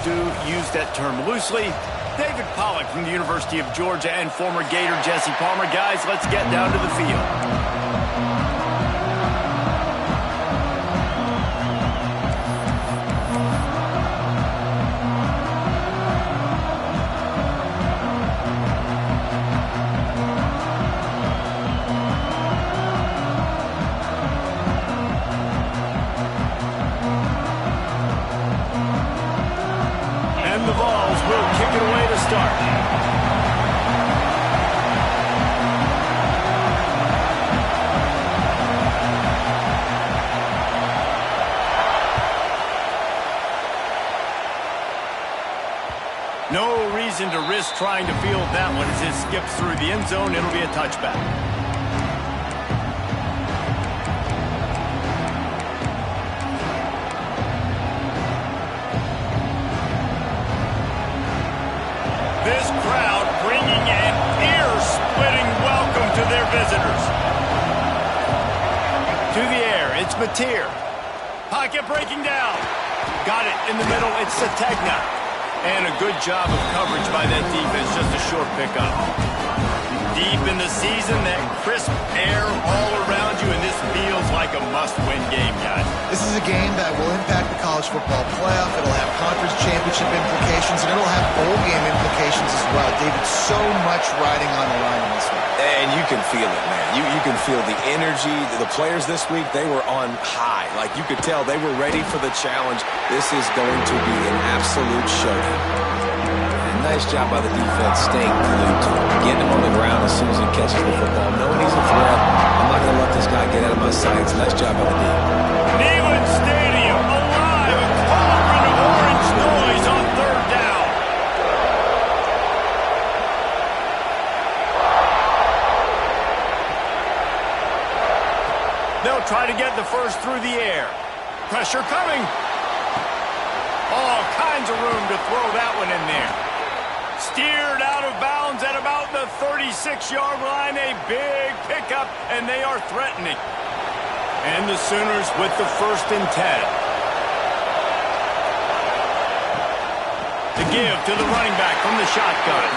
do use that term loosely. David Pollack from the University of Georgia and former Gator Jesse Palmer. Guys, let's get down to the field. The Vols will kick it away to start. No reason to risk trying to field that one as it skips through the end zone. It'll be a touchback. This crowd bringing an ear-splitting welcome to their visitors. To the air, it's Mateer. Pocket breaking down. Got it in the middle, it's Sategna. And a good job of coverage by that defense, just a short pickup. Deep in the season, that crisp air all around you, and this feels like a must-win game, guys. This is a game that will impact the college football playoff. It'll have conference championship implications, and it'll have bowl game implications as well. David, so much riding on the line in this one. And you can feel it, man. You can feel the energy. The players this week, they were on high. Like, you could tell they were ready for the challenge. This is going to be an absolute showdown. Nice job by the defense staying glued to him, getting him on the ground as soon as he catches the football. Knowing he's a threat, I'm not going to let this guy get out of my sights. Nice job by the D. Neyland Stadium alive, a cauldron of orange noise on third down. They'll try to get the first through the air. Pressure coming. All kinds of room to throw that one in there. Steered out of bounds at about the 36-yard line. A big pickup, and they are threatening. And the Sooners with the 1st and 10. To give to the running back from the shotgun.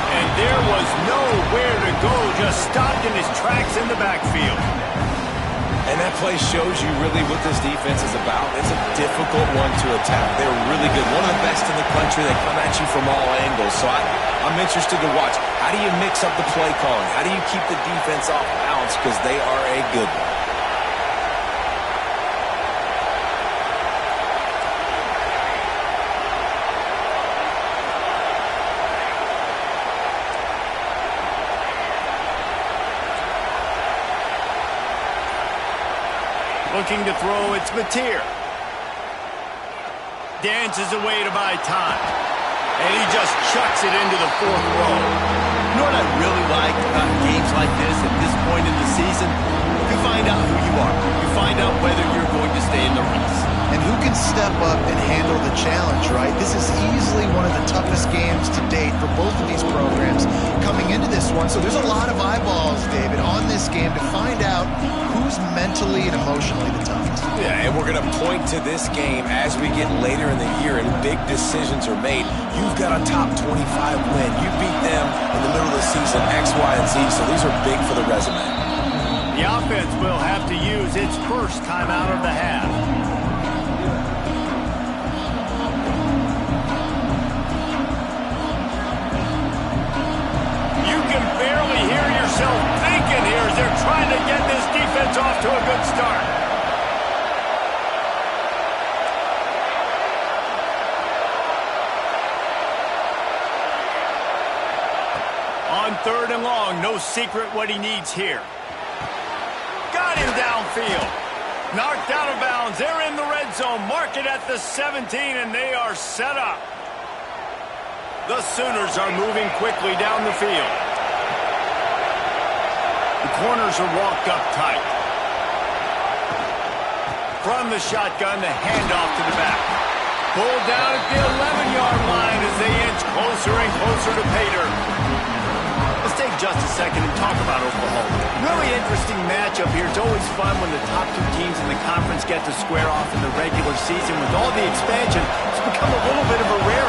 And there was nowhere to go, just stopped in his tracks in the backfield. And that play shows you really what this defense is about. It's a difficult one to attack. They're really good. One of the best in the country. They come at you from all angles. So I'm interested to watch. How do you mix up the play calling? How do you keep the defense off balance? Because they are a good one. Looking to throw, it's Mateer. Dances away to buy time. And he just chucks it into the 4th row. You know what I really like about games like this at this point in the season? You find out who you are. You find out whether you're going to stay in the race. And who can step up and handle the challenge, right? This is easily one of the toughest games to date for both of these programs coming into this one. So there's a lot of eyeballs, David, on this game to find out who's mentally and emotionally the toughest. Yeah, and we're going to point to this game as we get later in the year and big decisions are made. You've got a top 25 win. You beat them in the middle of the season, X, Y, and Z, so these are big for the resume. The offense will have to use its first timeout of the half. You can barely hear yourself thinking here as they're trying to get this defense off to a good start. On 3rd and long, no secret what he needs here. Got him downfield. Knocked out of bounds. They're in the red zone. Mark it at the 17, and they are set up. The Sooners are moving quickly down the field. The corners are walked up tight. From the shotgun, the handoff to the back. Pulled down at the 11-yard line as they inch closer and closer to Pater. Let's take just a second and talk about Oklahoma. Really interesting matchup here. It's always fun when the top 2 teams in the conference get to square off in the regular season. With all the expansion, it's become a little bit of a rarity.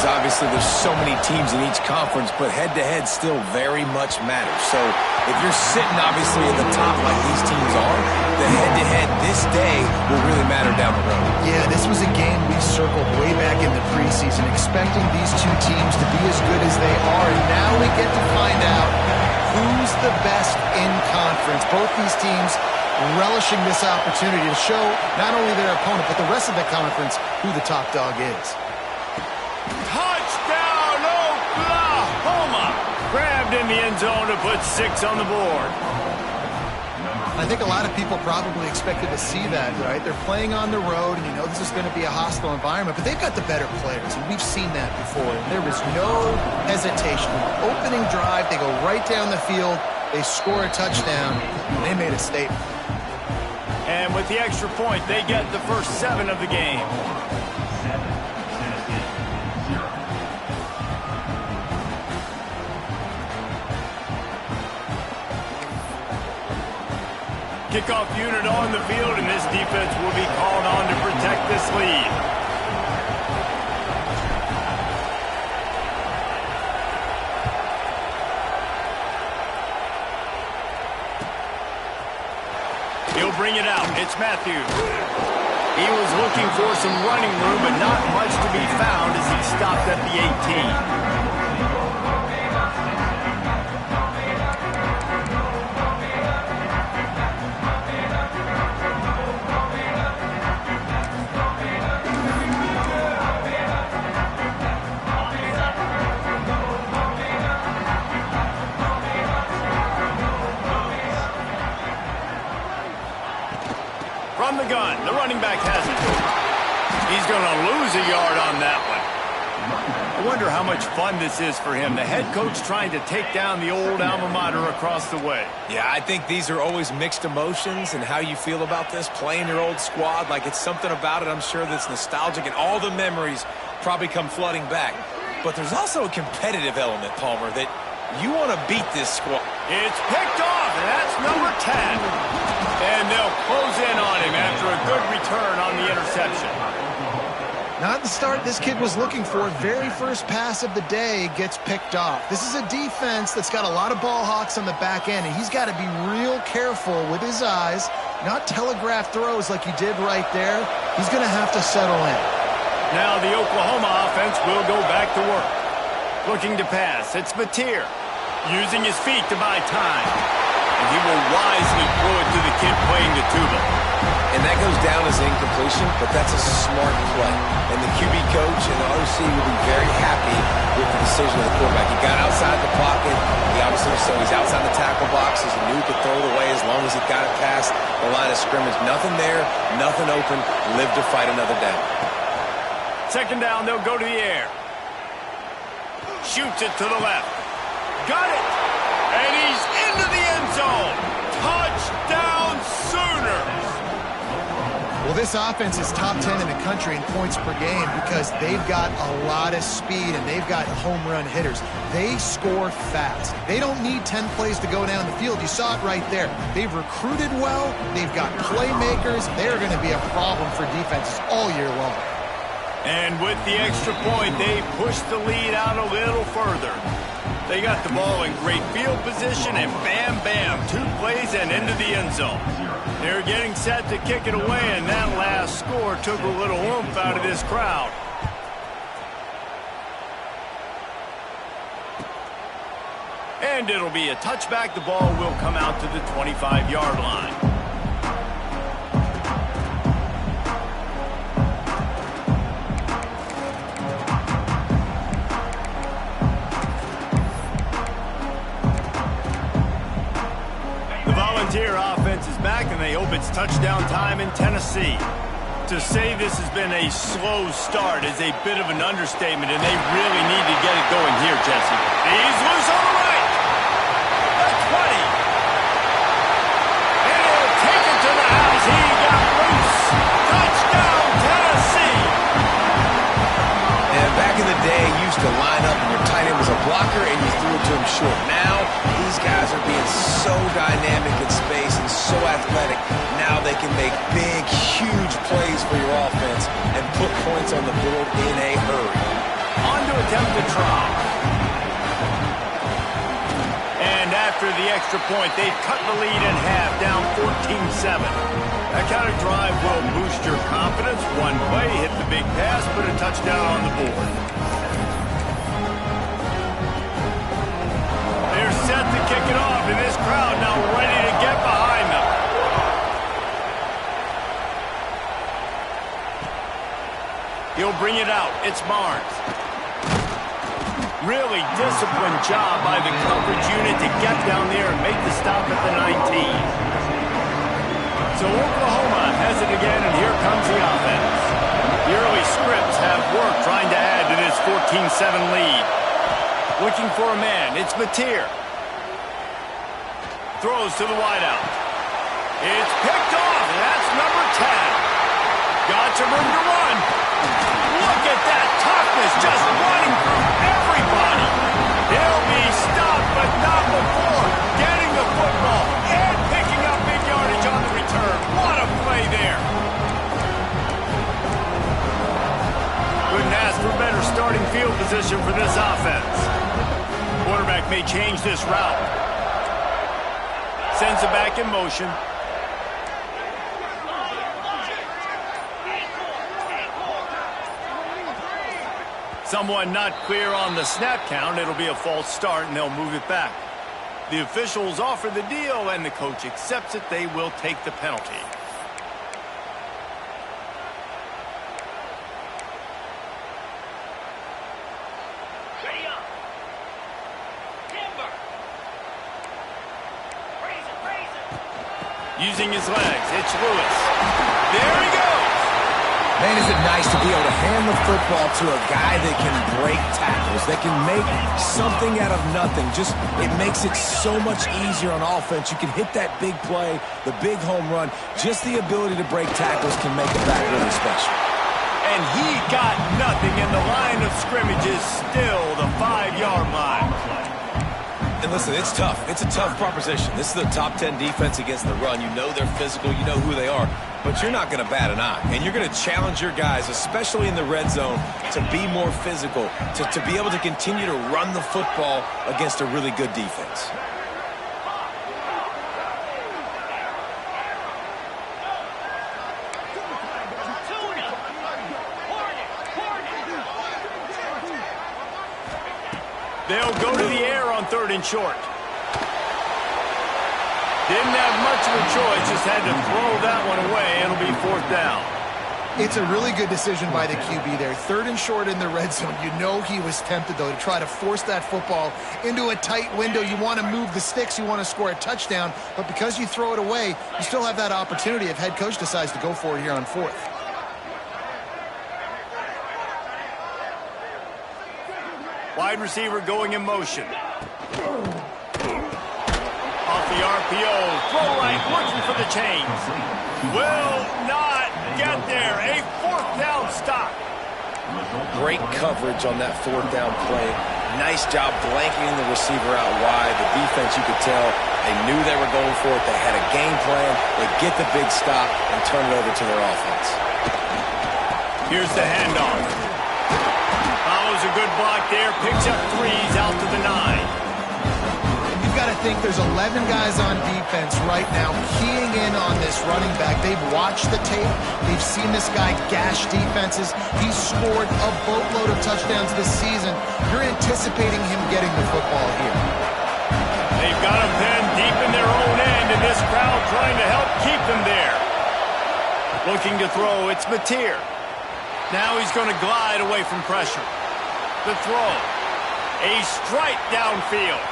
obviously there's so many teams in each conference, but head-to-head still very much matters. So if you're sitting obviously at the top like these teams are, the head-to-head this day will really matter down the road. Yeah, this was a game we circled way back in the preseason, expecting these two teams to be as good as they are, and now we get to find out who's the best in conference. Both these teams relishing this opportunity to show not only their opponent, but the rest of the conference who the top dog is. Touchdown, Oklahoma! Grabbed in the end zone to put 6 on the board. I think a lot of people probably expected to see that, right? They're playing on the road, and you know this is going to be a hostile environment, but they've got the better players, and we've seen that before. And there was no hesitation. Opening drive, they go right down the field, they score a touchdown, and they made a statement. And with the extra point, they get the first 7 of the game. Kickoff unit on the field, and this defense will be called on to protect this lead. He'll bring it out. It's Matthews. He was looking for some running room, but not much to be found as he stopped at the 18. From the gun, the running back has it. He's going to lose a yard on that one. I wonder how much fun this is for him. The head coach trying to take down the old alma mater across the way. Yeah, I think these are always mixed emotions and how you feel about this, playing your old squad. Like it's something about it, I'm sure, that's nostalgic, and all the memories probably come flooding back. But there's also a competitive element, Palmer, that you want to beat this squad. It's picked off, and that's number 10. And they'll close in on him after a good return on the interception. Not the start this kid was looking for. Very first pass of the day gets picked off. This is a defense that's got a lot of ball hawks on the back end, and he's got to be real careful with his eyes, not telegraph throws like he did right there. He's going to have to settle in. Now the Oklahoma offense will go back to work. Looking to pass, it's Mateer, using his feet to buy time. And he will wisely throw it to the kid playing the tuba. And that goes down as incompletion, but that's a smart play. And the QB coach and the OC will be very happy with the decision of the quarterback. He got outside the pocket. He obviously, so he's outside the tackle boxes. He knew he could throw it away as long as he got it past the line of scrimmage. Nothing there, nothing open. Live to fight another down. Second down, they'll go to the air. Shoots it to the left. Got it! And he's into the end zone. Touchdown, Sooners! Well, this offense is top 10 in the country in points per game because they've got a lot of speed and they've got home run hitters. They score fast. They don't need 10 plays to go down the field. You saw it right there. They've recruited well. They've got playmakers. They're going to be a problem for defenses all year long. And with the extra point, they push the lead out a little further. They got the ball in great field position, and bam, bam, 2 plays and into the end zone. They're getting set to kick it away, and that last score took a little oomph out of this crowd. And it'll be a touchback. The ball will come out to the 25-yard line. Volunteer offense is back, and they hope it's touchdown time in Tennessee. To say this has been a slow start is a bit of an understatement, and they really need to get it going here, Jesse. He's loose on the right. The 20. And he'll take it to the house. He got loose. Touchdown, Tennessee. And back in the day, you used to line up and your tight end was a blocker and you threw it to him short. Now, these guys are being so dynamic in space and so athletic. Now they can make big, huge plays for your offense and put points on the board in a hurry. On to a attempt to try. And after the extra point, they've cut the lead in half, down 14-7. That kind of drive will boost your confidence. One play, hit the big pass, put a touchdown on the board. They're set to kick it off, and this crowd now ready to get behind them. He'll bring it out. It's Barnes. Really disciplined job by the coverage unit to get down there and make the stop at the 19. So Oklahoma has it again, and here comes the offense. The early scripts have worked trying to add to this 14-7 lead. Looking for a man. It's Mateer. Throws to the wideout. It's picked off. That's number 10. Got some room to run. Look at that toughness, just running through everybody. He'll be stopped, but not before getting the football and picking up big yardage on the return. What a play there. Couldn't ask for better starting field position for this offense. Quarterback may change this route. Sends it back in motion. Someone not clear on the snap count. It'll be a false start, and they'll move it back. The officials offer the deal, and the coach accepts it. They will take the penalty. Using his legs, it's Lewis. There he goes! Man, is it nice to be able to hand the football to a guy that can break tackles, that can make something out of nothing. Just, it makes it so much easier on offense. You can hit that big play, the big home run. Just the ability to break tackles can make a back really special. And he got nothing, and the line of scrimmage is still the 5-yard line. And listen, it's tough. It's a tough proposition. This is the top 10 defense against the run. You know they're physical. You know who they are. But you're not going to bat an eye. And you're going to challenge your guys, especially in the red zone, to be more physical, to be able to continue to run the football against a really good defense. They'll go to the air on 3rd and short. Didn't have much of a choice, just had to throw that one away. It'll be 4th down. It's a really good decision by the QB there. 3rd and short in the red zone. You know he was tempted, though, to try to force that football into a tight window. You want to move the sticks. You want to score a touchdown. But because you throw it away, you still have that opportunity if head coach decides to go for it here on 4th. Wide receiver going in motion. Off the RPO, throw right, looking for the chains. Will not get there. A 4th down stop. Great coverage on that 4th down play. Nice job blanketing the receiver out wide. The defense, you could tell, they knew they were going for it. They had a game plan. They get the big stop and turn it over to their offense. Here's the handoff. Follows a good block there, picks up 3s out to the 9. You've got to think there's 11 guys on defense right now keying in on this running back. They've watched the tape. They've seen this guy gash defenses. He's scored a boatload of touchdowns this season. You're anticipating him getting the football here. They've got him pinned deep in their own end, and this crowd trying to help keep them there. Looking to throw, it's Mateer. Now he's going to glide away from pressure. The throw. A strike downfield.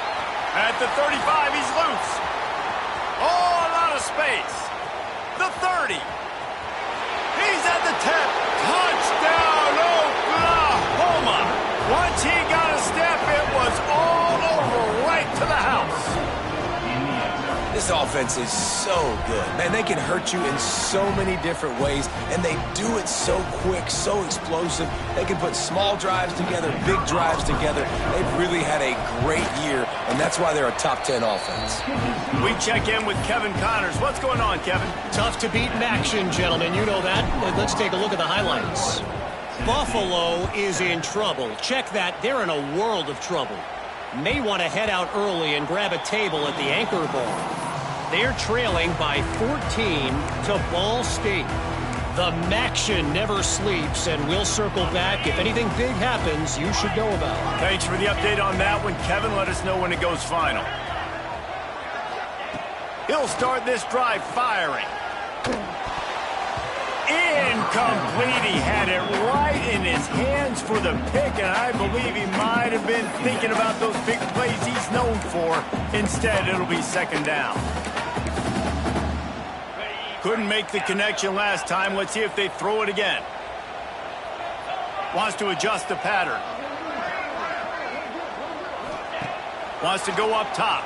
At the 35, he's loose. Oh, a lot of space. The 30. He's at the 10. Touchdown, Oklahoma. Once he got a step, it was all over right to the house. This offense is so good. Man, they can hurt you in so many different ways, and they do it so quick, so explosive. They can put small drives together, big drives together. They've really had a great year, and that's why they're a top 10 offense. We check in with Kevin Connors. What's going on, Kevin? Tough to beat in action, gentlemen. You know that. Let's take a look at the highlights. Buffalo is in trouble. Check that. They're in a world of trouble. May want to head out early and grab a table at the Anchor Bar. They're trailing by 14 to Ball State. The Maction never sleeps, and we'll circle back. If anything big happens, you should know about it. Thanks for the update on that one, Kevin. Let us know when it goes final. He'll start this drive firing. Incomplete. He had it right in his hands for the pick, and I believe he might have been thinking about those big plays he's known for. Instead, it'll be second down. Couldn't make the connection last time. Let's see if they throw it again. Wants to adjust the pattern. Wants to go up top.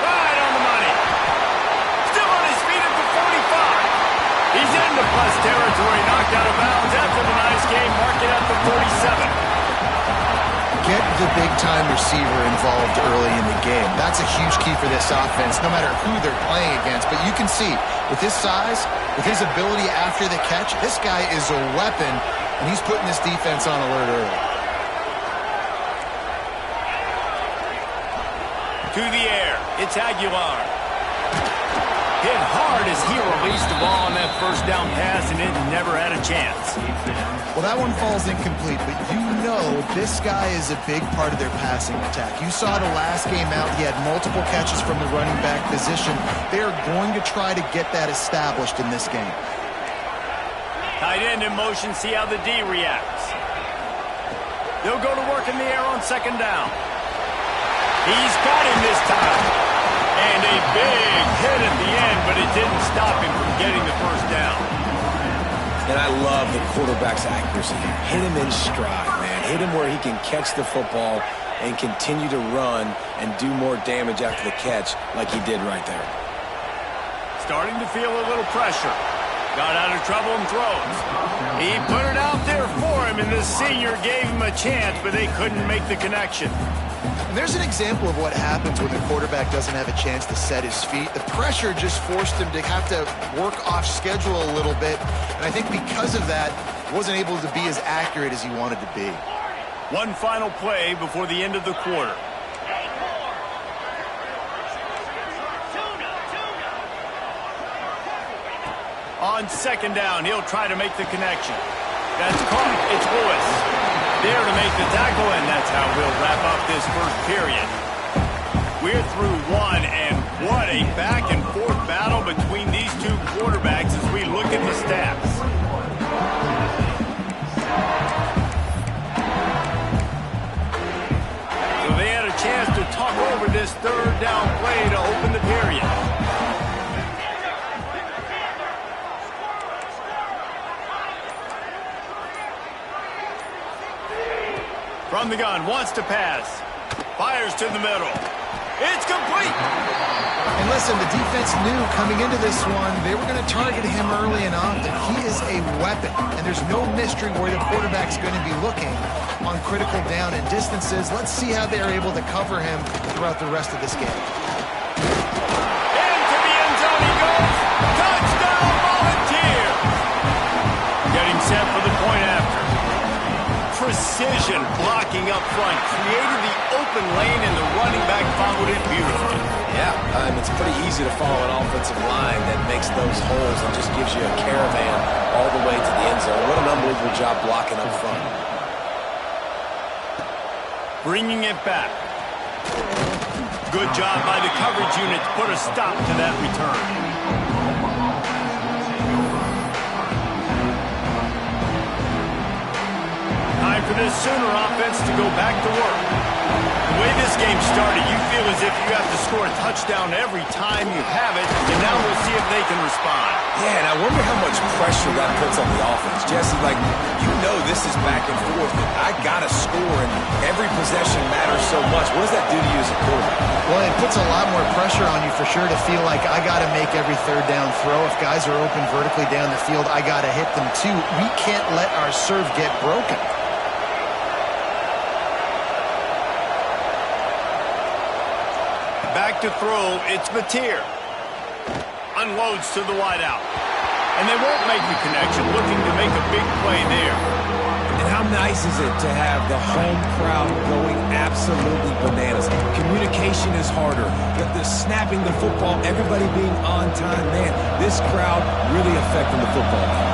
Right on the money. Still on his feet at the 45. He's into plus territory. Knocked out of bounds after the nice game. Mark it at the 47. Get the big-time receiver involved early in the game. That's a huge key for this offense, no matter who they're playing against. But you can see, with his size, with his ability after the catch, this guy is a weapon, and he's putting this defense on alert early. To the air. It's Aguilar. Hit hard as he released the ball on that first down pass, and it never had a chance. Well, that one falls incomplete, but you know this guy is a big part of their passing attack. You saw the last game out, he had multiple catches from the running back position. They're going to try to get that established in this game. Tight end in motion, see how the D reacts. They'll go to work in the air on second down. He's got him this time. And a big hit at the end, but it didn't stop him from getting the first down. And I love the quarterback's accuracy. Hit him in stride, man. Hit him where he can catch the football and continue to run and do more damage after the catch like he did right there. Starting to feel a little pressure. Got out of trouble and throws. He put it out there for him, and the senior gave him a chance, but they couldn't make the connection. And there's an example of what happens when the quarterback doesn't have a chance to set his feet. The pressure just forced him to have to work off schedule a little bit. And I think because of that, wasn't able to be as accurate as he wanted to be. One final play before the end of the quarter. On second down, he'll try to make the connection. That's caught. It's Lewis. There to make the tackle, and that's how we'll wrap up this first period. We're through one, and what a back-and-forth battle between these two quarterbacks as we look at the stats. So they had a chance to talk over this third down play to open the period. From the gun, wants to pass. Fires to the middle. It's complete. And listen, the defense knew coming into this one, they were going to target him early and often. He is a weapon, and there's no mystery where the quarterback's going to be looking on critical down and distances. Let's see how they're able to cover him throughout the rest of this game. Into the end zone he goes. Touchdown, Volunteer. Getting set for the point after. Precision blocking up front. Created the open lane, and the running back followed it beautifully. Yeah, it's pretty easy to follow an offensive line that makes those holes and just gives you a caravan all the way to the end zone. What an unbelievable job blocking up front. Bringing it back. Good job by the coverage unit to put a stop to that return. Time for this Sooner offense to go back to work. The way this game started, you feel as if you have to score a touchdown every time you have it, and now we'll see if they can respond. Yeah, and I wonder how much pressure that puts on the offense. Jesse, like, you know this is back and forth. I got to score, and every possession matters so much. What does that do to you as a quarterback? Well, it puts a lot more pressure on you for sure to feel like I got to make every third down throw. If guys are open vertically down the field, I got to hit them too. We can't let our serve get broken. Back to throw, it's Mateer. Unloads to the wideout. And they won't make the connection, looking to make a big play there. And how nice is it to have the home crowd going absolutely bananas? Communication is harder. The snapping the football, everybody being on time. Man, this crowd really affecting the football game.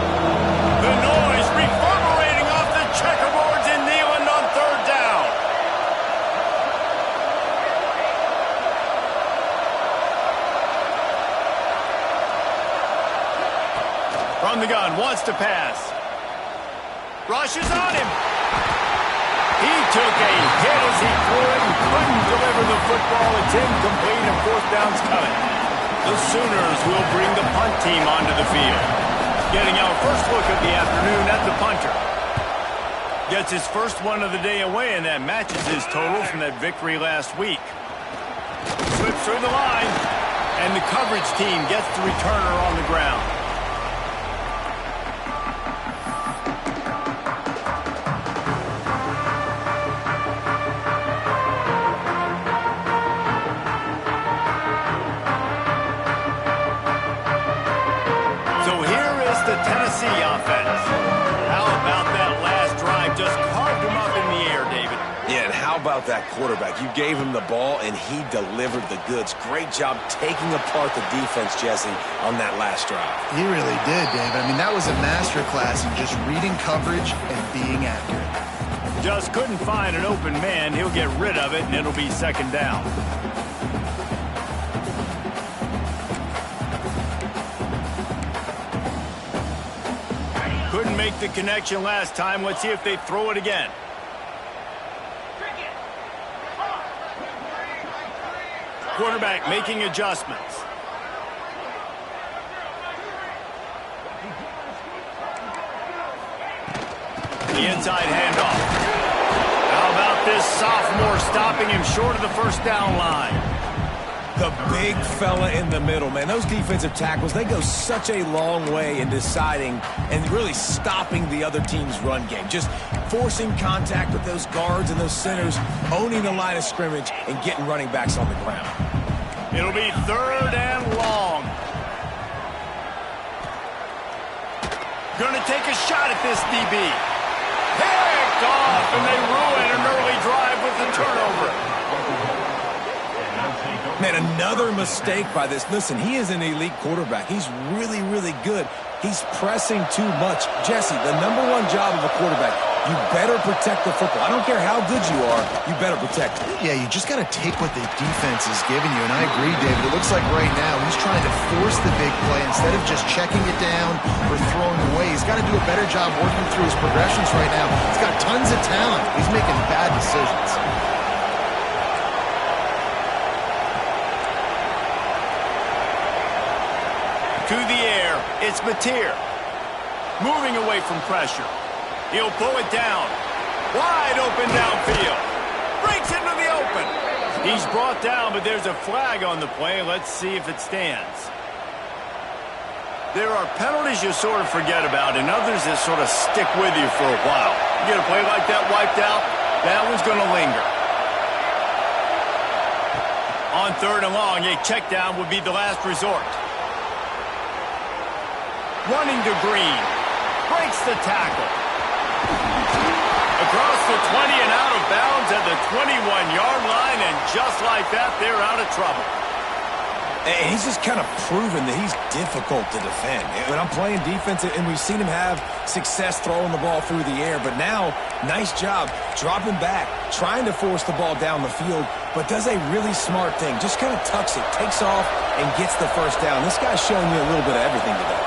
The noise reverberating off the checkerboards in Neyland on third down. From the gun, wants to pass. Rushes on him. He took a hit as he threw it and couldn't deliver the football. It's incomplete and fourth down's coming. The Sooners will bring the punt team onto the field. Getting our first look of the afternoon at the punter. Gets his first one of the day away, and that matches his total from that victory last week. Slips through the line, and the coverage team gets the returner on the ground. Tennessee offense. How about that last drive? Just carved him up in the air, David. Yeah, and how about that quarterback? You gave him the ball, and he delivered the goods. Great job taking apart the defense, Jesse, on that last drive. He really did, David. I mean, that was a masterclass in just reading coverage and being accurate. Just couldn't find an open man. He'll get rid of it, and it'll be second down. Couldn't make the connection last time. Let's see if they throw it again. Quarterback making adjustments. The inside handoff. How about this sophomore stopping him short of the first down line? The big fella in the middle, man. Those defensive tackles, they go such a long way in deciding and really stopping the other team's run game. Just forcing contact with those guards and those centers, owning the line of scrimmage, and getting running backs on the ground. It'll be third and long. Gonna take a shot at this DB. Picked off, and they ruin an early drive with the turnover. Man, another mistake by this. Listen, he is an elite quarterback. He's really, really good. He's pressing too much. Jesse, the number one job of a quarterback, you better protect the football. I don't care how good you are, you better protect it. Yeah, you just got to take what the defense is giving you, and I agree, David. It looks like right now he's trying to force the big play instead of just checking it down or throwing away. He's got to do a better job working through his progressions right now. He's got tons of talent. He's making bad decisions. To the air, it's Mateer. Moving away from pressure. He'll pull it down. Wide open downfield. Breaks into the open. He's brought down, but there's a flag on the play. Let's see if it stands. There are penalties you sort of forget about and others that sort of stick with you for a while. You get a play like that wiped out, that one's going to linger. On third and long, a check down would be the last resort. Running to Green. Breaks the tackle. Across the 20 and out of bounds at the 21-yard line, and just like that, they're out of trouble. And he's just kind of proven that he's difficult to defend. When I'm playing defense, and we've seen him have success throwing the ball through the air, but now, nice job dropping back, trying to force the ball down the field, but does a really smart thing. Just kind of tucks it, takes off, and gets the first down. This guy's showing you a little bit of everything today.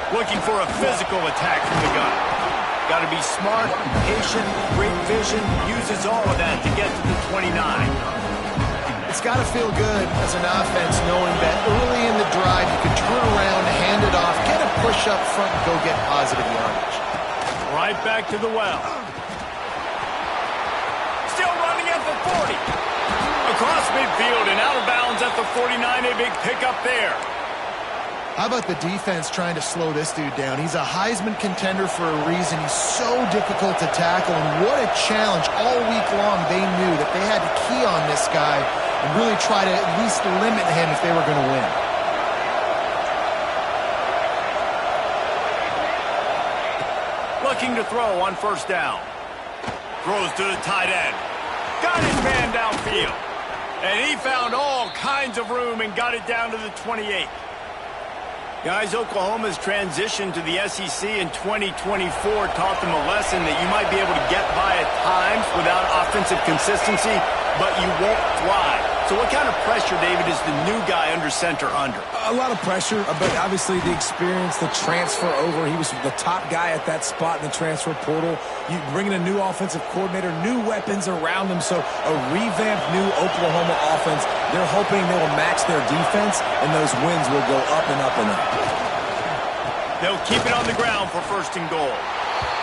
Looking for a physical attack from the gun. Got to be smart, patient, great vision, uses all of that to get to the 29. It's got to feel good as an offense knowing that early in the drive you can turn around, hand it off, get a push up front, and go get positive yardage. Right back to the well. Still running at the 40. Across midfield and out of bounds at the 49, a big pickup there. How about the defense trying to slow this dude down? He's a Heisman contender for a reason. He's so difficult to tackle, and what a challenge. All week long, they knew that they had to key on this guy and really try to at least limit him if they were going to win. looking to throw on first down. Throws to the tight end. Got his man downfield. And he found all kinds of room and got it down to the 28. Guys, Oklahoma's transition to the SEC in 2024 taught them a lesson that you might be able to get by at times without offensive consistency, but you won't thrive. So what kind of pressure, David, is the new guy under center under? A lot of pressure, but obviously the experience, the transfer over. He was the top guy at that spot in the transfer portal. You bring in a new offensive coordinator, new weapons around him, so a revamped new Oklahoma offense. They're hoping they will match their defense, and those wins will go up and up and up. They'll keep it on the ground for first and goal.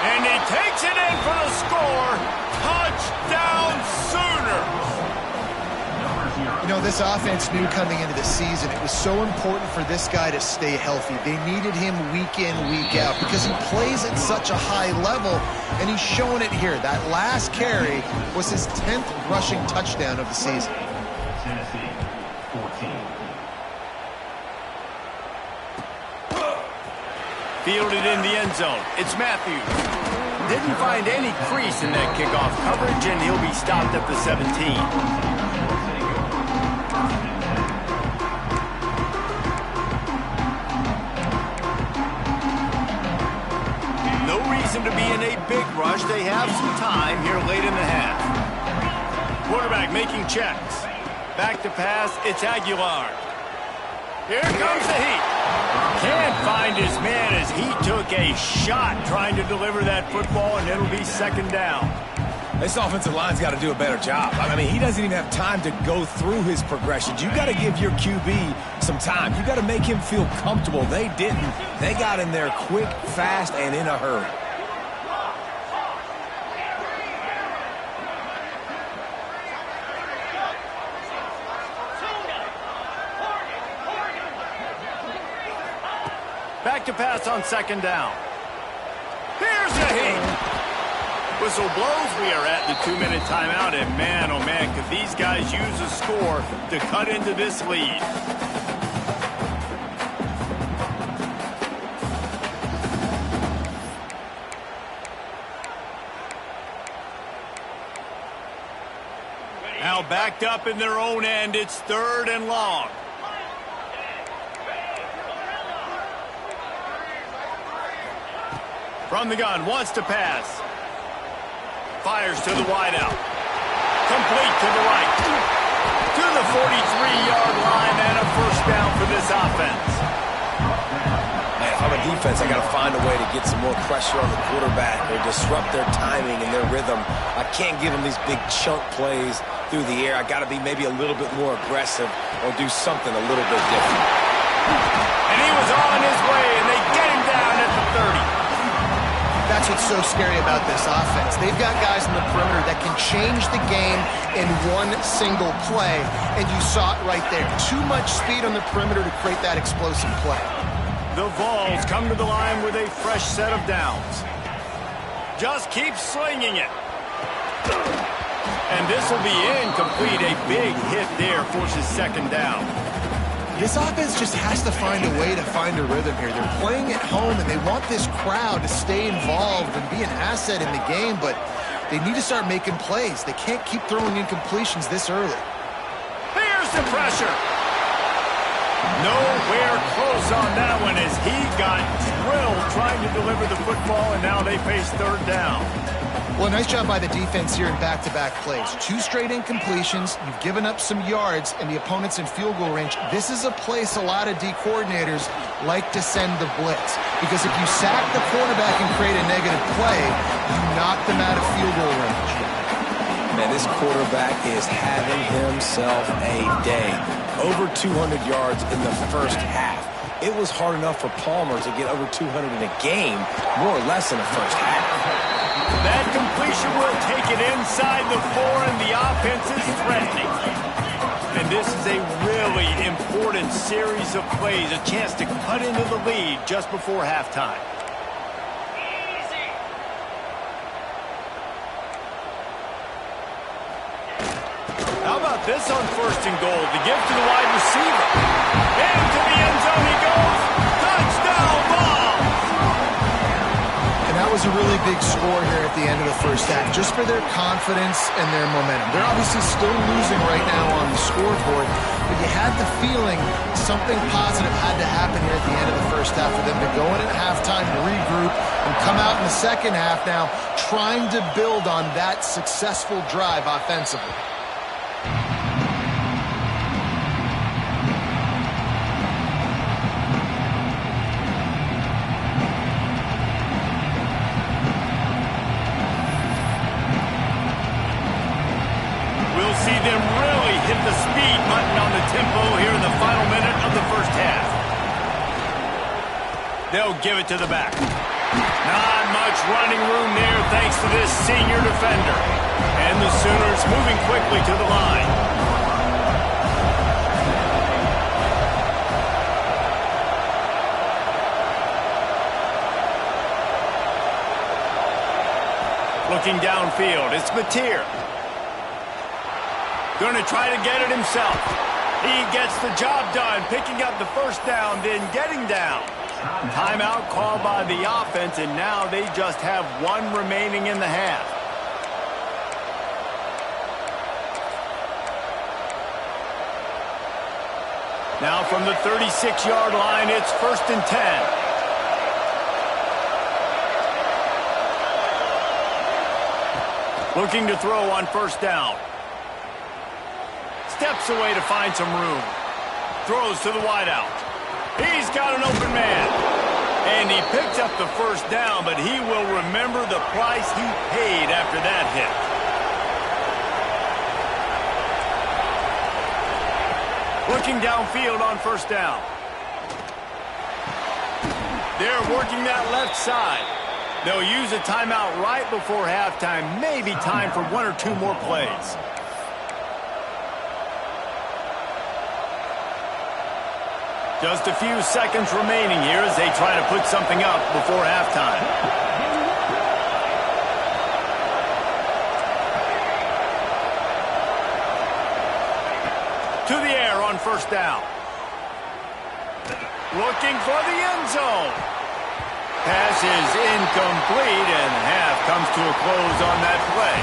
And he takes it in for the score. Touchdown Sooners! You know, this offense knew coming into the season it was so important for this guy to stay healthy. They needed him week in, week out because he plays at such a high level, and he's showing it here. That last carry was his 10th rushing touchdown of the season. Tennessee, 14. Fielded in the end zone. It's Matthews. Didn't find any crease in that kickoff coverage, and he'll be stopped at the 17. No reason to be in a big rush. They have some time here late in the half. Quarterback making checks. Back to pass. It's Aguilar. Here comes the heat. Can't find his man as he took a shot trying to deliver that football, and it'll be second down. This offensive line's got to do a better job. I mean, he doesn't even have time to go through his progressions. You got to give your QB some time. You got to make him feel comfortable. They didn't. They got in there quick, fast, and in a hurry. Back to pass on second down. Here's the heat. Whistle blows. We are at the 2-minute timeout, and man, oh man, could these guys use a score to cut into this lead. Now backed up in their own end, it's third and long. From the gun, wants to pass. Fires to the wideout. Complete to the right. To the 43-yard line and a first down for this offense. Man, if I'm a defense, I got to find a way to get some more pressure on the quarterback or disrupt their timing and their rhythm. I can't give them these big chunk plays through the air. I got to be maybe a little bit more aggressive or do something a little bit different. And he was on his way, and they get him down at the 30. That's what's so scary about this offense. They've got guys in the perimeter that can change the game in one single play, and you saw it right there. Too much speed on the perimeter to create that explosive play. The Vols come to the line with a fresh set of downs. Just keep slinging it. And this will be incomplete. A big hit there forces second down. This offense just has to find a way to find a rhythm here. They're playing at home, and they want this crowd to stay involved and be an asset in the game, but they need to start making plays. They can't keep throwing incompletions this early. Here's the pressure. Nowhere close on that one as he got drilled trying to deliver the football, and now they face third down. Well, nice job by the defense here in back-to-back plays. 2 straight incompletions. You've given up some yards, and the opponent's in field goal range. This is a place a lot of D coordinators like to send the blitz, because if you sack the quarterback and create a negative play, you knock them out of field goal range. Man, this quarterback is having himself a day. Over 200 yards in the first half. It was hard enough for Palmer to get over 200 in a game, more or less in the first half. That completion will take it inside the 4, and the offense is threatening. And this is a really important series of plays, a chance to cut into the lead just before halftime. How about this on first and goal? The give to the wide receiver. Into the end zone he goes. Touchdown ball! And that was a really big score here at the end of the first half, just for their confidence and their momentum. They're obviously still losing right now on the scoreboard, but you had the feeling something positive had to happen here at the end of the first half for them to go in at halftime, to regroup, and come out in the second half now trying to build on that successful drive offensively. See them really hit the speed button on the tempo here in the final minute of the first half. They'll give it to the back. Not much running room there thanks to this senior defender. And the Sooners moving quickly to the line. Looking downfield, it's Mateer. Going to try to get it himself. He gets the job done, picking up the first down, then getting down. Timeout called by the offense, and now they just have one remaining in the half. Now from the 36-yard line, it's 1st and 10. Looking to throw on first down. Steps away to find some room. Throws to the wideout. He's got an open man. And he picked up the first down, but he will remember the price he paid after that hit. Looking downfield on first down. They're working that left side. They'll use a timeout right before halftime. Maybe time for one or two more plays. Just a few seconds remaining here as they try to put something up before halftime. To the air on first down. Looking for the end zone. Pass is incomplete, and half comes to a close on that play.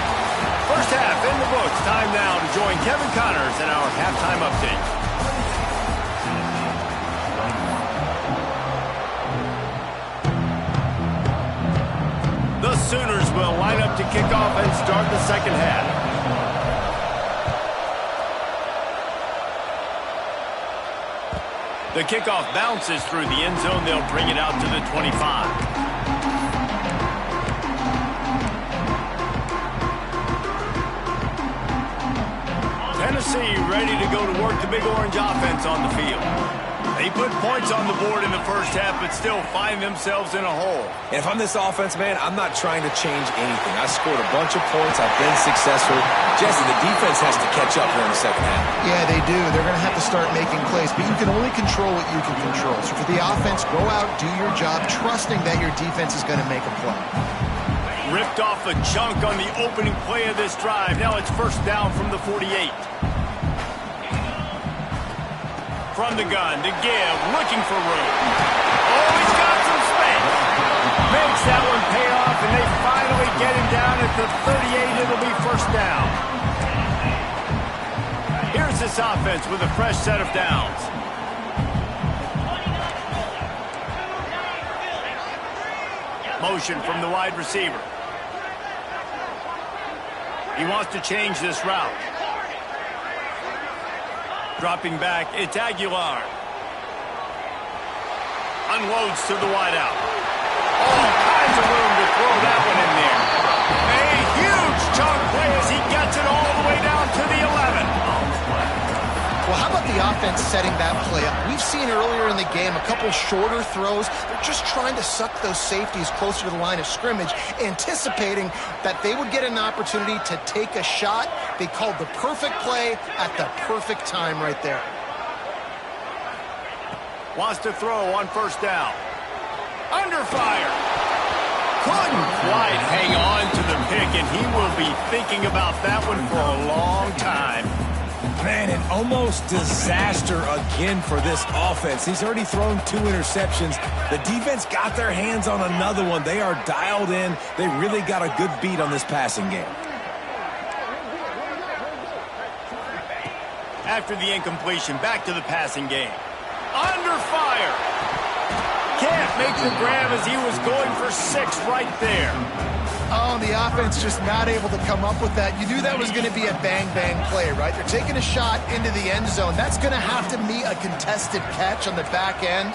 First half in the books. Time now to join Kevin Connors in our halftime update. The Sooners will line up to kick off and start the second half. The kickoff bounces through the end zone. They'll bring it out to the 25. Tennessee ready to go to work the Big Orange offense on the field. They put points on the board in the first half, but still find themselves in a hole. And if I'm this offense, man, I'm not trying to change anything. I scored a bunch of points. I've been successful. Jesse, the defense has to catch up here in the second half. Yeah, they do. They're going to have to start making plays, but you can only control what you can control. So for the offense, go out, do your job, trusting that your defense is going to make a play. Ripped off a chunk on the opening play of this drive. Now it's first down from the 48. From the gun to give, looking for room. Oh, he's got some space. Makes that one pay off, and they finally get him down at the 38. It'll be first down. Here's this offense with a fresh set of downs. Motion from the wide receiver. He wants to change this route. Dropping back, it's Aguilar. Unloads to the wideout. All kinds of room to throw that one in there. A huge chunk play as he gets it all the way down to the 11. Well, how about the offense setting that play up? We've seen earlier in the game a couple shorter throws. They're just trying to suck those safeties closer to the line of scrimmage, anticipating that they would get an opportunity to take a shot. They called the perfect play at the perfect time right there. Wants to throw on first down. Under fire. Couldn't quite hang on to the pick, and he will be thinking about that one for a long time. Man, an almost disaster again for this offense. He's already thrown 2 interceptions. The defense got their hands on another one. They are dialed in. They really got a good beat on this passing game. After the incompletion, back to the passing game. Under fire. Can't make the grab as he was going for 6 right there. Oh, and the offense just not able to come up with that. You knew that was going to be a bang-bang play, right? They're taking a shot into the end zone. That's going to have to meet a contested catch on the back end,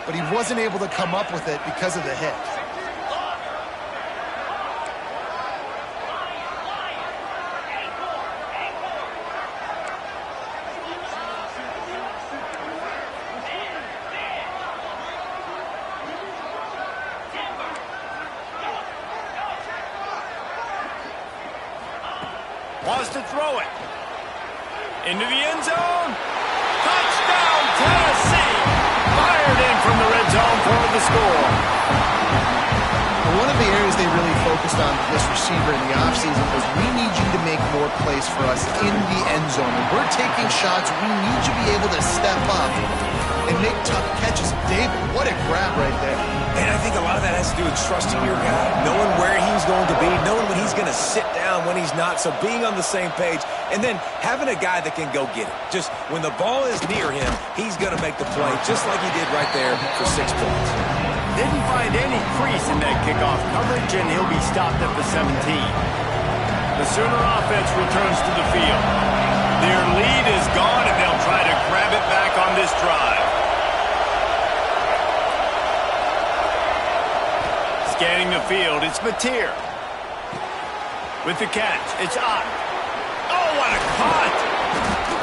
but he wasn't able to come up with it because of the hit. Wants to throw it. Into the end zone. Touchdown, Tennessee. Fired in from the red zone for the score. One of the areas they really focused on with this receiver in the offseason was we need you to make more plays for us in the end zone. When we're taking shots, we need you to be able to step up and make tough catches. David, what a grab right there. And I think a lot of that has to do with trusting your guy, knowing where he's going to be, knowing when he's going to sit down, when he's not, so being on the same page, and then having a guy that can go get it. Just when the ball is near him, he's going to make the play, just like he did right there for 6 points. Didn't find any crease in that kickoff coverage, and he'll be stopped at the 17. The Sooner offense returns to the field. Their lead is gone, and they'll try to grab it back on this drive. Scanning the field, it's Mateer. With the catch, it's Ott. Oh, what a cut!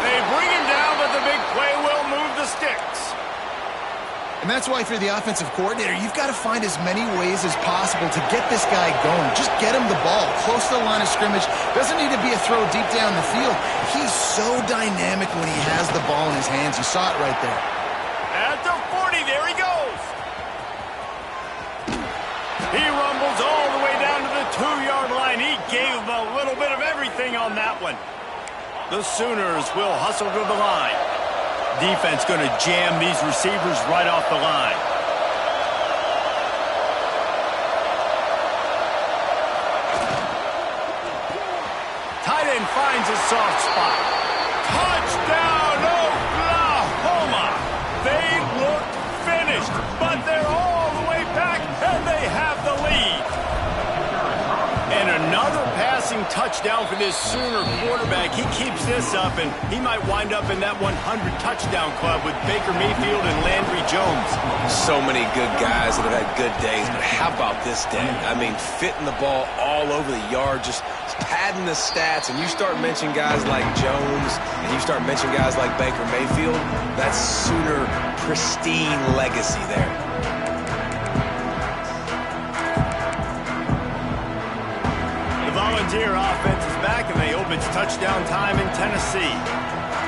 They bring him down, but the big play will move the sticks. And that's why, for the offensive coordinator, you've got to find as many ways as possible to get this guy going. Just get him the ball close to the line of scrimmage. Doesn't need to be a throw deep down the field. He's so dynamic when he has the ball in his hands. You saw it right there. At the 40, there he goes. He rumbles all the way down to the 2-yard line. He gave him a little bit of everything on that one. The Sooners will hustle to the line. Defense going to jam these receivers right off the line. Tight end finds a soft spot. Touchdown, Oklahoma! They look finished, but they're all the way back, and they have the lead. And another passing touchdown for this Sooner quarterback. He keeps this up, and he might wind up in that 100-touchdown club with Baker Mayfield and Landry Jones. So many good guys that have had good days, but how about this day? I mean, fitting the ball all over the yard, just padding the stats, and you start mentioning guys like Jones, and you start mentioning guys like Baker Mayfield, that's Sooner pristine legacy there. Volunteer offense is back, and they hope it's touchdown time in Tennessee.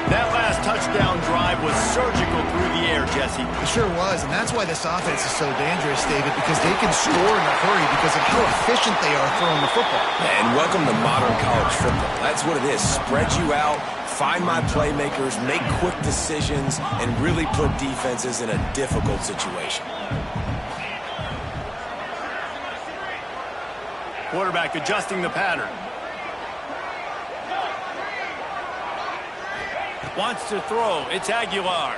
That last touchdown drive was surgical through the air, Jesse. It sure was, and that's why this offense is so dangerous, David, because they can score in a hurry because of how efficient they are throwing the football. And welcome to modern college football. That's what it is. Spread you out, find my playmakers, make quick decisions, and really put defenses in a difficult situation. Quarterback adjusting the pattern. Wants to throw. It's Aguilar.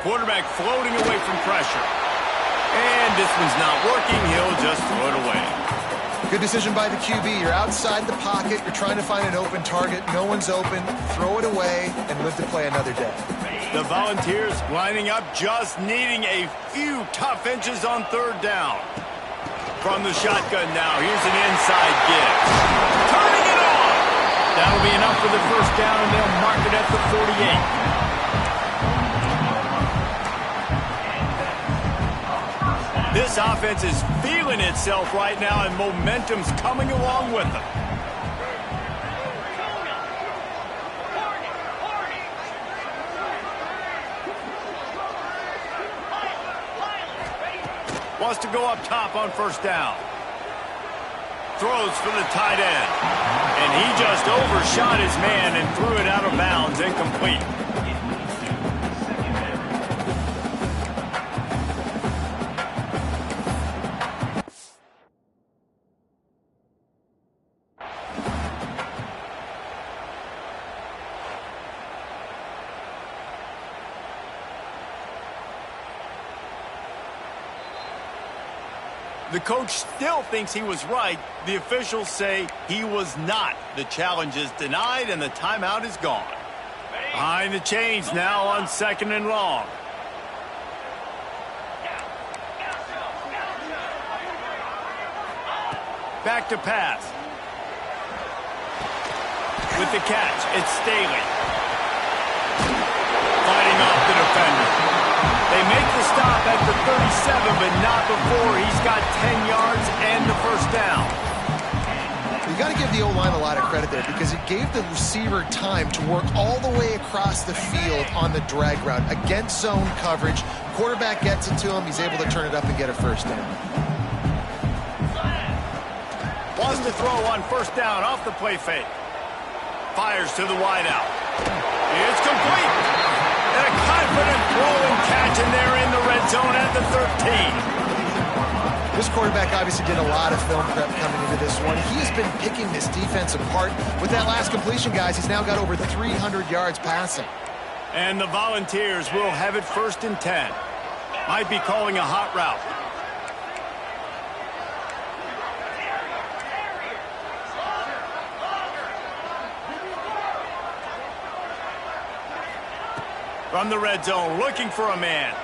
Quarterback floating away from pressure. And this one's not working. He'll just throw it away. Good decision by the QB. You're outside the pocket. You're trying to find an open target. No one's open. Throw it away and live to play another day. The Volunteers lining up, just needing a few tough inches on 3rd down. From the shotgun now, here's an inside give. Turning it on! That'll be enough for the 1st down, and they'll mark it at the 48. This offense is feeling itself right now, and momentum's coming along with them. Wants to go up top on 1st down. Throws for the tight end. And he just overshot his man and threw it out of bounds, incomplete. The coach still thinks he was right. The officials say he was not. The challenge is denied and the timeout is gone. Behind the chains now on 2nd and long. Back to pass. With the catch, it's Staley. Fighting off the defender. They make the stop at the 37, but not before he's got 10 yards and the first down. You got to give the O-line a lot of credit there because it gave the receiver time to work all the way across the field on the drag route against zone coverage. Quarterback gets it to him. He's able to turn it up and get a first down. Wants to throw on first down off the play fake. Fires to the wideout. It's complete. And a confident throw and catch, and they're in the red zone at the 13. This quarterback obviously did a lot of film prep coming into this one. He has been picking this defense apart. With that last completion, guys, he's now got over 300 yards passing. And the Volunteers will have it 1st and 10. Might be calling a hot route. From the red zone, looking for a man.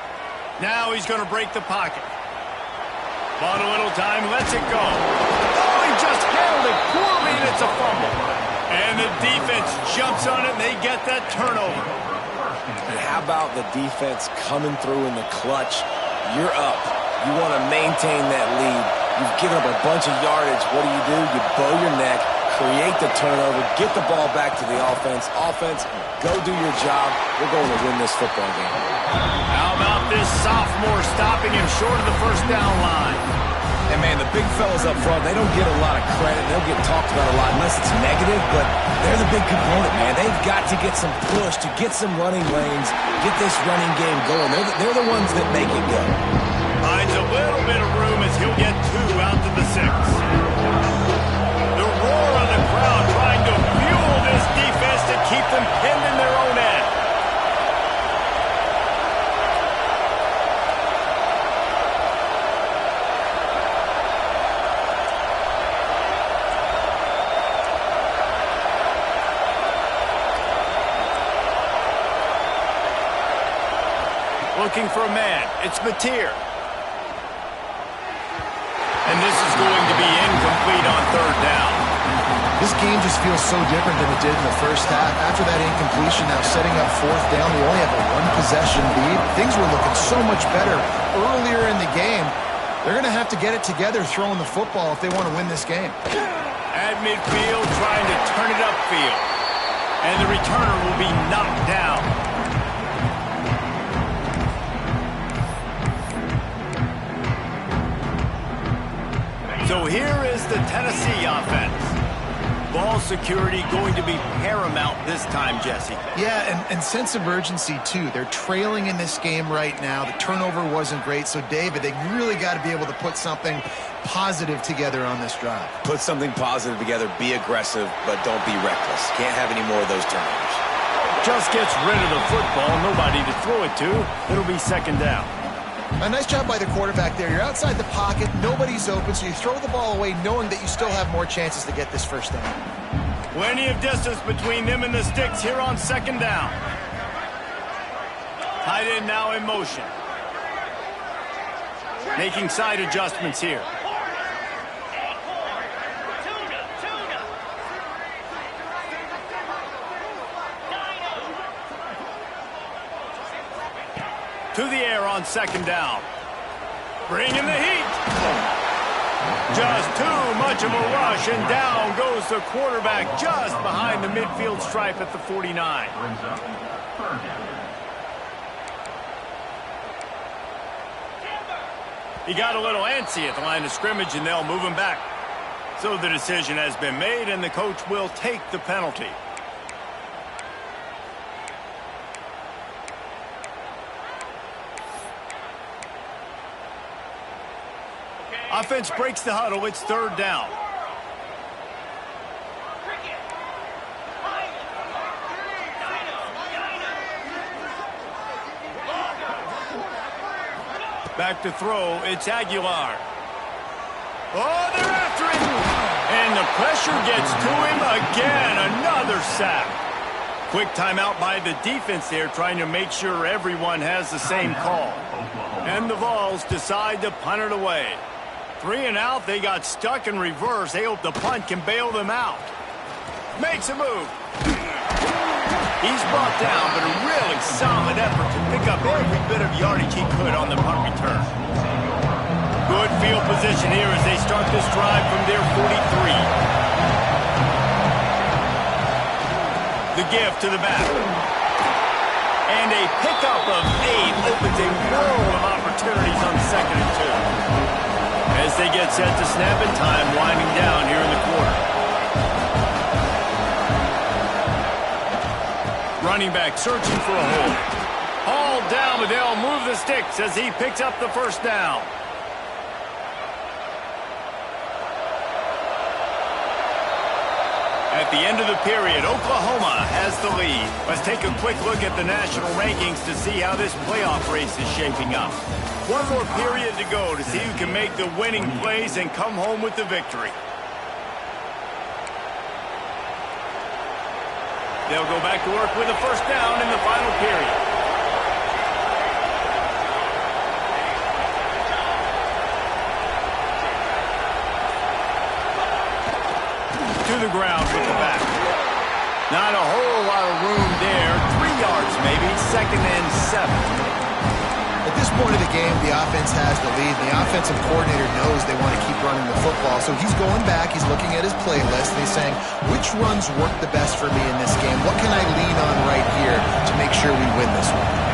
Now he's going to break the pocket. Bought a little time, lets it go. Oh, he just handled it poorly, and it's a fumble. And the defense jumps on it, and they get that turnover. And how about the defense coming through in the clutch? You're up. You want to maintain that lead. You've given up a bunch of yardage. What do? You bow your neck, create the turnover, get the ball back to the offense. Offense, go do your job. We're going to win this football game. How about this sophomore stopping him short of the first down line? And, man, the big fellas up front, they don't get a lot of credit. They don't get talked about a lot unless it's negative, but they're the big component, man. They've got to get some push, to get some running lanes, get this running game going. They're the ones that make it go. Finds a little bit of room as he'll get 2 out to the 6. The roar of the crowd trying to fuel this defense to keep them pinned in their own end. Looking for a man. It's Mateer. And this is going to be incomplete on 3rd down. This game just feels so different than it did in the first half. After that incompletion, now setting up 4th down, we only have a 1-possession lead. Things were looking so much better earlier in the game. They're going to have to get it together throwing the football if they want to win this game. At midfield, trying to turn it upfield. And the returner will be knocked down. So here is the Tennessee offense. Ball security going to be paramount this time, Jesse. Yeah, and sense of urgency, too. They're trailing in this game right now. The turnover wasn't great. So, David, they really got to be able to put something positive together on this drive. Put something positive together. Be aggressive, but don't be reckless. Can't have any more of those turnovers. Just gets rid of the football. Nobody to throw it to. It'll be 2nd down. A nice job by the quarterback there. You're outside the pocket. Nobody's open, so you throw the ball away knowing that you still have more chances to get this first down. Plenty of distance between them and the sticks here on 2nd down. Tight end now in motion. Making side adjustments here. To the air on 2nd down. Bringing the heat. Just too much of a rush, and down goes the quarterback just behind the midfield stripe at the 49. He got a little antsy at the line of scrimmage, and they'll move him back. So the decision has been made, and the coach will take the penalty. Offense breaks the huddle. It's third down. Back to throw. It's Aguilar. Oh, they're after him. And the pressure gets to him again. Another sack. Quick timeout by the defense there, trying to make sure everyone has the same call. And the Vols decide to punt it away. 3 and out. They got stuck in reverse. They hope the punt can bail them out. Makes a move. He's brought down, but a really solid effort to pick up every bit of yardage he could on the punt return. Good field position here as they start this drive from their 43. The give to the back. And a pickup of 8 opens a world of opportunities on 2nd and 2. As they get set to snap in time, winding down here in the quarter. Running back searching for a hole. Hauled down, but they'll move the sticks as he picks up the first down. At the end of the period, Oklahoma has the lead. Let's take a quick look at the national rankings to see how this playoff race is shaping up. One more period to go to see who can make the winning plays and come home with the victory. They'll go back to work with a first down in the final period. To the ground with the back. Not a whole lot of room there. 3 yards maybe. 2nd and 7. At this point of the game, the offense has the lead. The offensive coordinator knows they want to keep running the football. So he's going back, he's looking at his playlist, and he's saying, which runs work the best for me in this game? What can I lean on right here to make sure we win this one?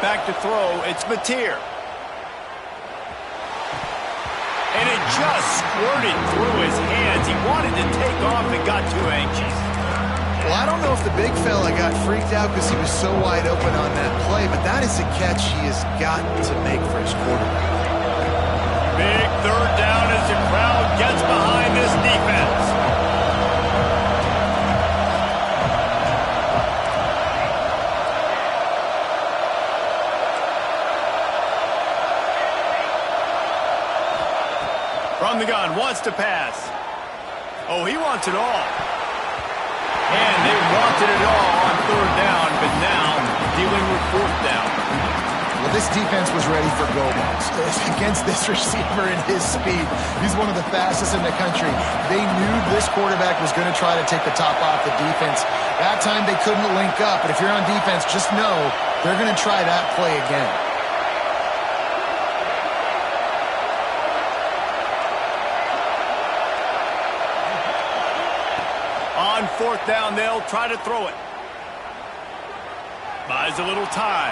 Back to throw, it's Mateer. And it just squirted through his hands. He wanted to take off and got too anxious. Well, I don't know if the big fella got freaked out because he was so wide open on that play, but that is a catch he has got to make for his quarterback. Big third down as the crowd gets behind this defense. From the gun, wants to pass. Oh, he wants it all. And they wanted it all on 3rd down, but now dealing with 4th down. Well, this defense was ready for go balls against this receiver and his speed. He's one of the fastest in the country. They knew this quarterback was going to try to take the top off the defense. That time they couldn't link up, but if you're on defense, just know they're going to try that play again. On 4th down, they'll try to throw it. Buys a little time.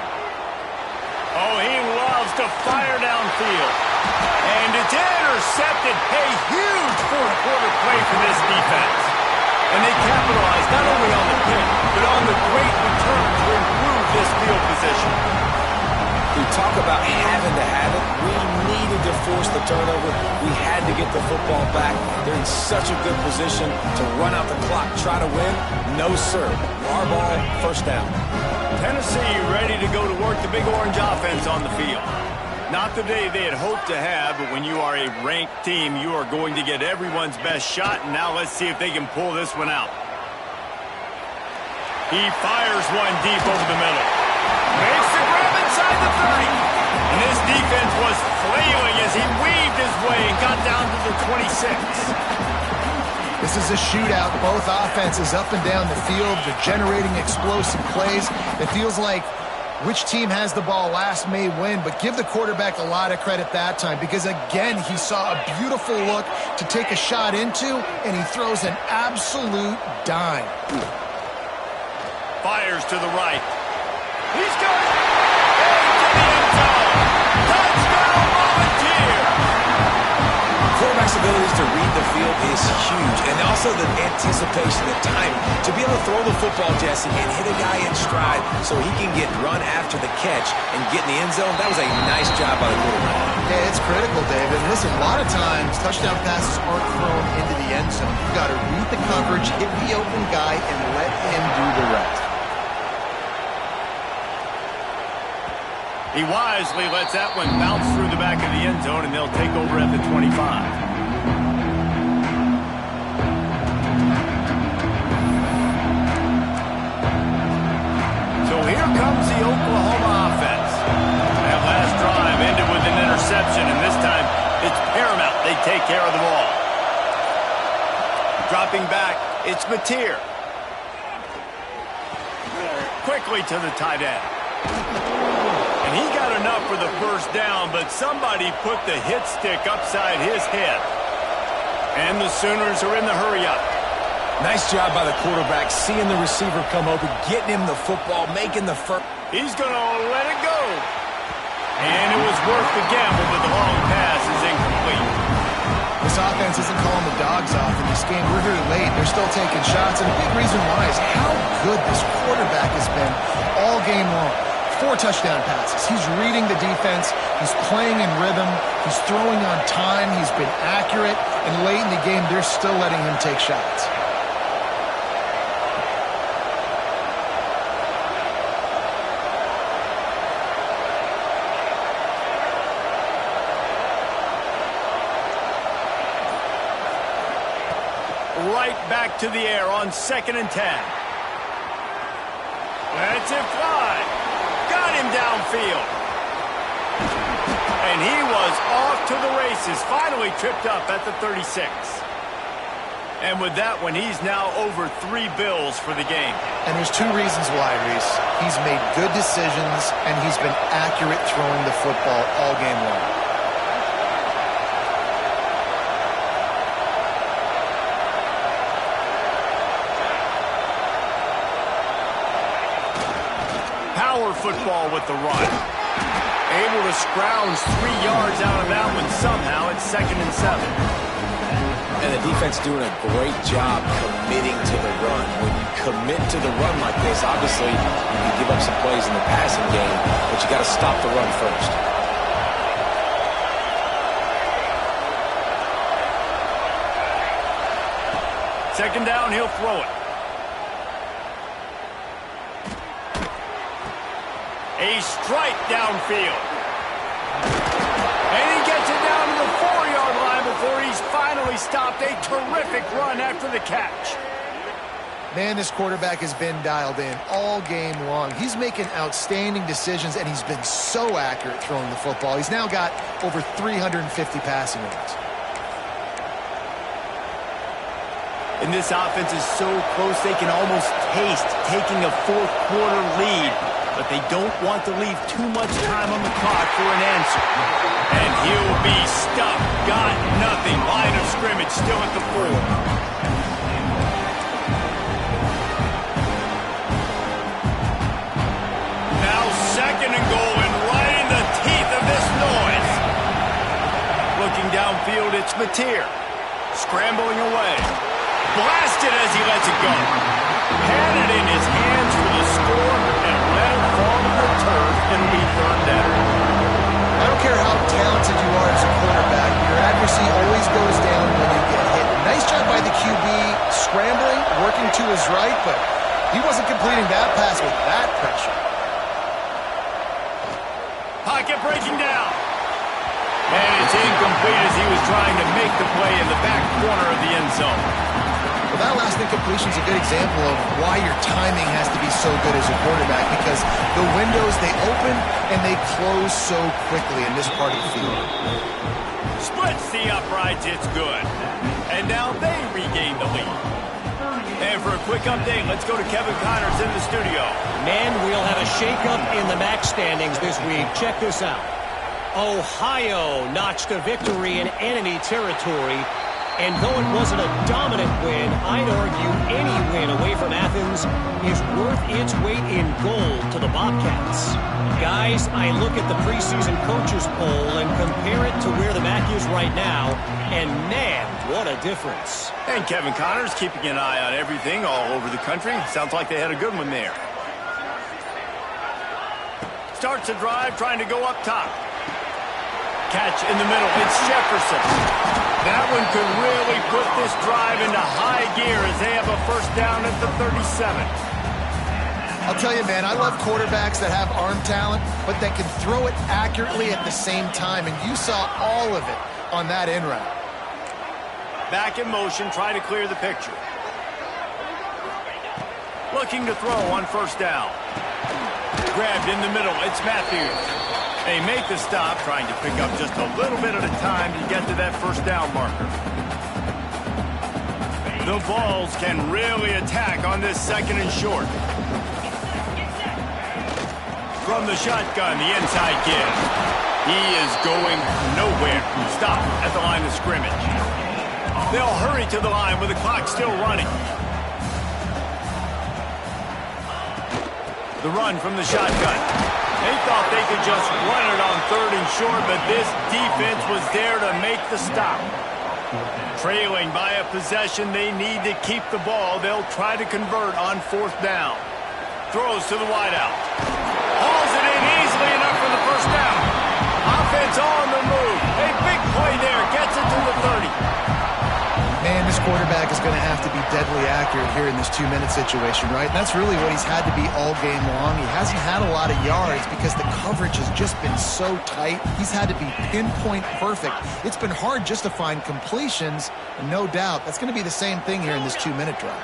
Oh, he loves to fire downfield. And it's intercepted. A huge 4th quarter play for this defense. And they capitalize not only on the pick, but on the great return to improve this field position. We talk about having to have it. We needed to force the turnover. We had to get the football back. They're in such a good position to run out the clock, try to win. No, sir. Our ball, first down. Tennessee ready to go to work the Big Orange offense on the field. Not the day they had hoped to have, but when you are a ranked team, you are going to get everyone's best shot. And now let's see if they can pull this one out. He fires one deep over the middle. Makes the grab inside the 30. And this defense was flailing as he weaved his way and got down to the 26. This is a shootout. Both offenses up and down the field. They're generating explosive plays. It feels like which team has the ball last may win, but give the quarterback a lot of credit that time because, again, he saw a beautiful look. to take a shot into, and he throws an absolute dime. Fires to the right. He's got it! Into the end zone! Touchdown, Volunteer! Quarterback's abilities to read the field is huge, and also the anticipation, the time to be able to throw the football, Jesse, and hit a guy in stride so he can get run after the catch and get in the end zone. That was a nice job by the quarterback. Yeah, it's critical, David. Listen, a lot of times touchdown passes aren't thrown into the end zone. You've got to read the coverage, hit the open guy, and let him do the rest. He wisely lets that one bounce through the back of the end zone, and they'll take over at the 25. So here comes the Oklahoma offense. That last drive ended with an interception, and this time it's paramount they take care of the ball. Dropping back, it's Mateer. Quickly to the tight end. And he got enough for the first down, but somebody put the hit stick upside his head. And the Sooners are in the hurry-up. Nice job by the quarterback, seeing the receiver come over, getting him the football, making the first. He's going to let it go. And it was worth the gamble, but the long pass is incomplete. This offense isn't calling the dogs off in this game. We're here late. They're still taking shots, and a big reason why is how good this quarterback has been all game long. 4 touchdown passes. He's reading the defense. He's playing in rhythm. He's throwing on time. He's been accurate. And late in the game, they're still letting him take shots. Right back to the air on 2nd and 10. Let's it fly. Got him downfield. And he was off to the races. Finally tripped up at the 36. And with that one, he's now over 3 bills for the game. And there's 2 reasons why, Reese. He's made good decisions, and he's been accurate throwing the football all game long. Power football with the run. Able to scrounge 3 yards out of that one somehow. It's 2nd and 7. And the defense doing a great job committing to the run. When you commit to the run like this, obviously you can give up some plays in the passing game, but you got to stop the run first. Second down, he'll throw it. A strike downfield. And he gets it down to the 4-yard line before he's finally stopped. A terrific run after the catch. Man, this quarterback has been dialed in all game long. He's making outstanding decisions, and he's been so accurate throwing the football. He's now got over 350 passing yards. And this offense is so close they can almost taste taking a 4th-quarter lead. But they don't want to leave too much time on the clock for an answer. And he'll be stuffed. Got nothing. Line of scrimmage still at the 4. Now 2nd and goal, and right in the teeth of this noise. Looking downfield, it's Mateer. Scrambling away. Blasted as he lets it go. Had it in his hands for the score and let it fall to the turf. It'll be 3rd down. I don't care how talented you are as a quarterback, your accuracy always goes down when you get hit. Nice job by the QB, scrambling, working to his right, but he wasn't completing that pass with that pressure. Pocket breaking down. And it's incomplete as he was trying to make the play in the back corner of the end zone. Well, that last incompletion is a good example of why your timing has to be so good as a quarterback, because the windows, they open and they close so quickly in this part of the field. Splits the uprights, it's good. And now they regain the lead. And for a quick update, let's go to Kevin Connors in the studio. Men, we'll have a shakeup in the MAC standings this week. Check this out. Ohio notched a victory in enemy territory And though it wasn't a dominant win, I'd argue any win away from Athens is worth its weight in gold to the Bobcats. Guys, I look at the preseason coaches poll and compare it to where the MAC is right now, and man, what a difference. And Kevin Connors keeping an eye on everything all over the country. Sounds like they had a good one there. Starts a drive, trying to go up top. Catch in the middle. It's Jefferson. That one could really put this drive into high gear as they have a first down at the 37. I'll tell you, man, I love quarterbacks that have arm talent, but that can throw it accurately at the same time, and you saw all of it on that in route. Back in motion, trying to clear the picture. Looking to throw on first down. Grabbed in the middle. It's Matthews. They make the stop, trying to pick up just a little bit at a time to get to that first down marker. The Vols can really attack on this second and short. From the shotgun, the inside give. He is going nowhere. Stop at the line of scrimmage. They'll hurry to the line with the clock still running. The run from the shotgun. They thought they could just run it on third and short, but this defense was there to make the stop. Trailing by a possession, they need to keep the ball. They'll try to convert on fourth down. Throws to the wideout. Hauls it in easily enough for the first down. Offense on the move. A big play there. Gets it to the 30. Man, this quarterback is going to have to be deadly accurate here in this 2-minute situation, right? And that's really what he's had to be all game long. He hasn't had a lot of yards because the coverage has just been so tight. He's had to be pinpoint perfect. It's been hard just to find completions, and no doubt that's going to be the same thing here in this 2-minute drive.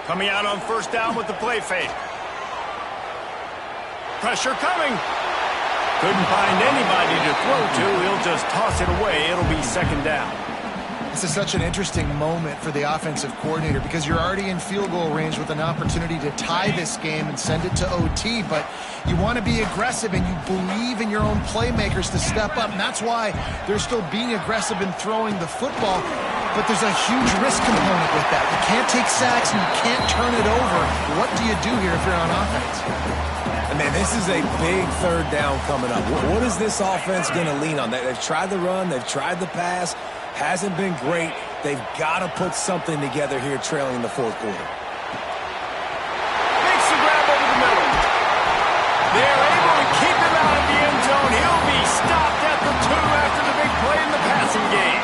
Coming out on first down with the play fake. Pressure coming. Couldn't find anybody to throw to. He'll just toss it away. It'll be second down. This is such an interesting moment for the offensive coordinator because you're already in field goal range with an opportunity to tie this game and send it to OT, but you want to be aggressive and you believe in your own playmakers to step up, and that's why they're still being aggressive in throwing the football, but there's a huge risk component with that. You can't take sacks and you can't turn it over. What do you do here if you're on offense? And man, this is a big third down coming up. What is this offense going to lean on? They've tried the run. They've tried the pass. Hasn't been great. They've got to put something together here trailing in the fourth quarter. Makes the grab over the middle. They're able to keep him out of the end zone. He'll be stopped at the 2 after the big play in the passing game.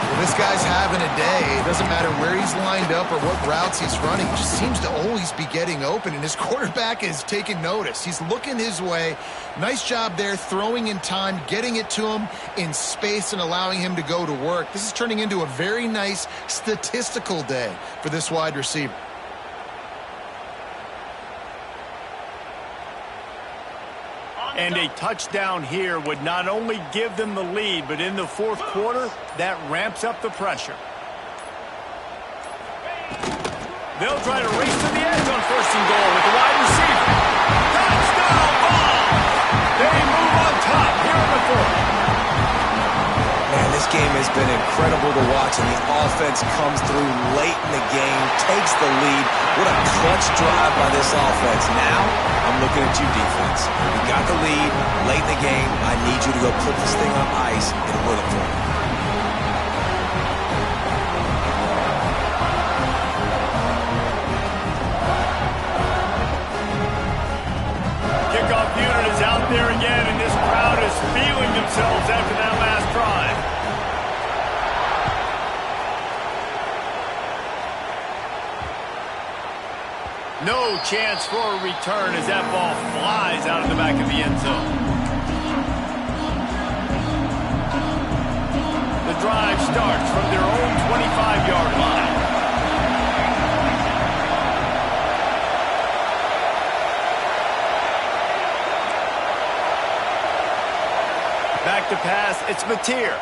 Well, this guy's having a day. It doesn't matter where he's lined up or what routes he's running. He just seems to always be getting open, and his quarterback is taking notice. He's looking his way. Nice job there, throwing in time, getting it to him in space and allowing him to go to work. This is turning into a very nice statistical day for this wide receiver. And a touchdown here would not only give them the lead, but in the fourth quarter, that ramps up the pressure. They'll try to race to the edge on first and goal with the wide receiver. Touchdown ball! They move on top here in the fourth. Man, this game has been incredible to watch, and the offense comes through late in the game, takes the lead. What a clutch drive by this offense. Now, I'm looking at you, defense. You got the lead late in the game. I need you to go put this thing on ice and win it for me. Kickoff unit is out there again, and this crowd is feeling themselves after that last drive. No chance for a return as that ball flies out of the back of the end zone. The drive starts from their own 25-yard line. Back to pass, it's Mateer.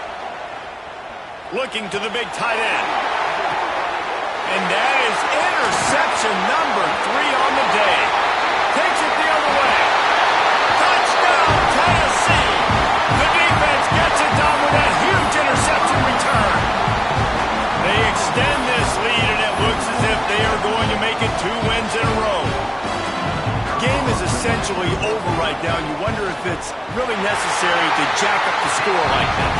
Looking to the big tight end. And that is interception number 3 on the day. Takes it the other way. Touchdown, Tennessee. The defense down, you wonder if it's really necessary to jack up the score like that.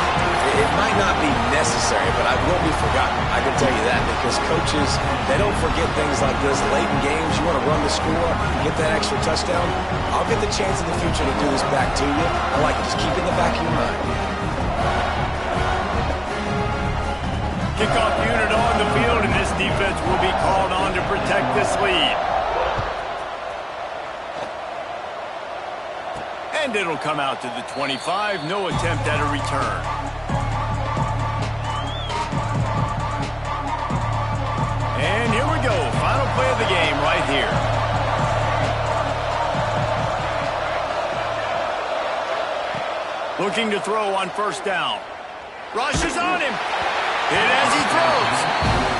It might not be necessary, but it will be forgotten. I can tell you that because coaches, they don't forget things like this. Late in games, you want to run the score, get that extra touchdown. I'll get the chance in the future to do this back to you. I like it. Just keep it in the back of your mind. Kickoff unit on the field, and this defense will be called on to protect this lead. And it'll come out to the 25. No attempt at a return. And here we go. Final play of the game right here. Looking to throw on first down. Rush is on him. And as he throws.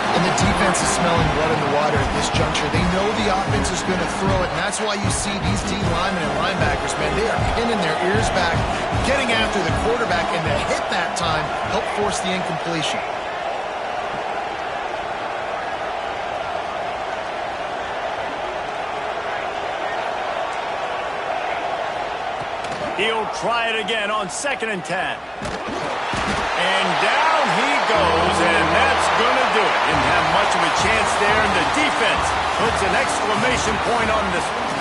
And the defense is smelling blood in the water at this juncture. They know the offense is going to throw it, and that's why you see these D linemen and linebackers, man, they are pinning their ears back, getting after the quarterback, and the hit that time helped force the incompletion. He'll try it again on 2nd and 10. And down he goes, and that's going to do it. Didn't have much of a chance there, and the defense puts an exclamation point on this one.